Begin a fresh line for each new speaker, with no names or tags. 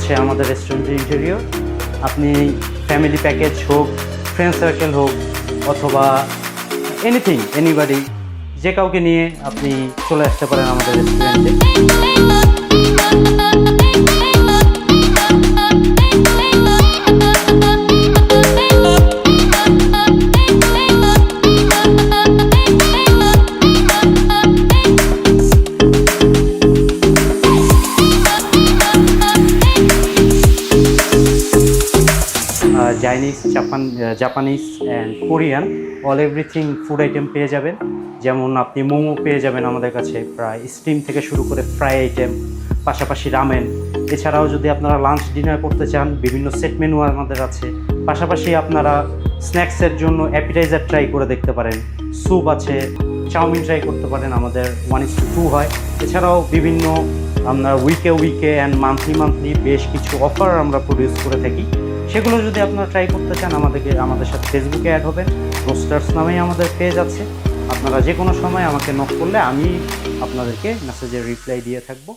হচ্ছে আমাদের রেস্টুরেন্টের ইন্টেরিয়র। আপনি ফ্যামিলি প্যাকেজ হোক, ফ্রেন্ড সার্কেল হোক, অথবা এনিথিং এনিবডি, যে কাউকে নিয়ে আপনি চলে আসতে পারেন আমাদের রেস্টুরেন্টে। Chinese, Japanese and Korean all everything food item পেয়ে যাবেন। যেমন আপনি মোমো পেয়ে যাবেন আমাদের কাছে, প্রায় স্টিম থেকে শুরু করে ফ্রাই আইটেম, পাশাপাশি রামেন। এছাড়াও যদি আপনারা লাঞ্চ ডিনার করতে চান, বিভিন্ন সেট মেনু আমাদের আছে। পাশাপাশি আপনারা স্ন্যাক্সের জন্য অ্যাপিটাইজার ট্রাই করে দেখতে পারেন, স্যুপ আছে, চাউমিন ট্রাই করতে পারেন, আমাদের 1:2 হয়। এছাড়াও বিভিন্ন আমরা উইকে অ্যান্ড মান্থলি বেশ কিছু অফার আমরা প্রডিউস করে থাকি। সেগুলো যদি আপনারা ট্রাই করতে চান, আমাদের সাথে ফেসবুকে অ্যাড হবেন, রোস্টার্স নামেই আমাদের পেজ আছে। আপনারা যে কোনো সময় আমাকে নক করলে আমি আপনাদেরকে মেসেজের রিপ্লাই দিয়ে থাকবো।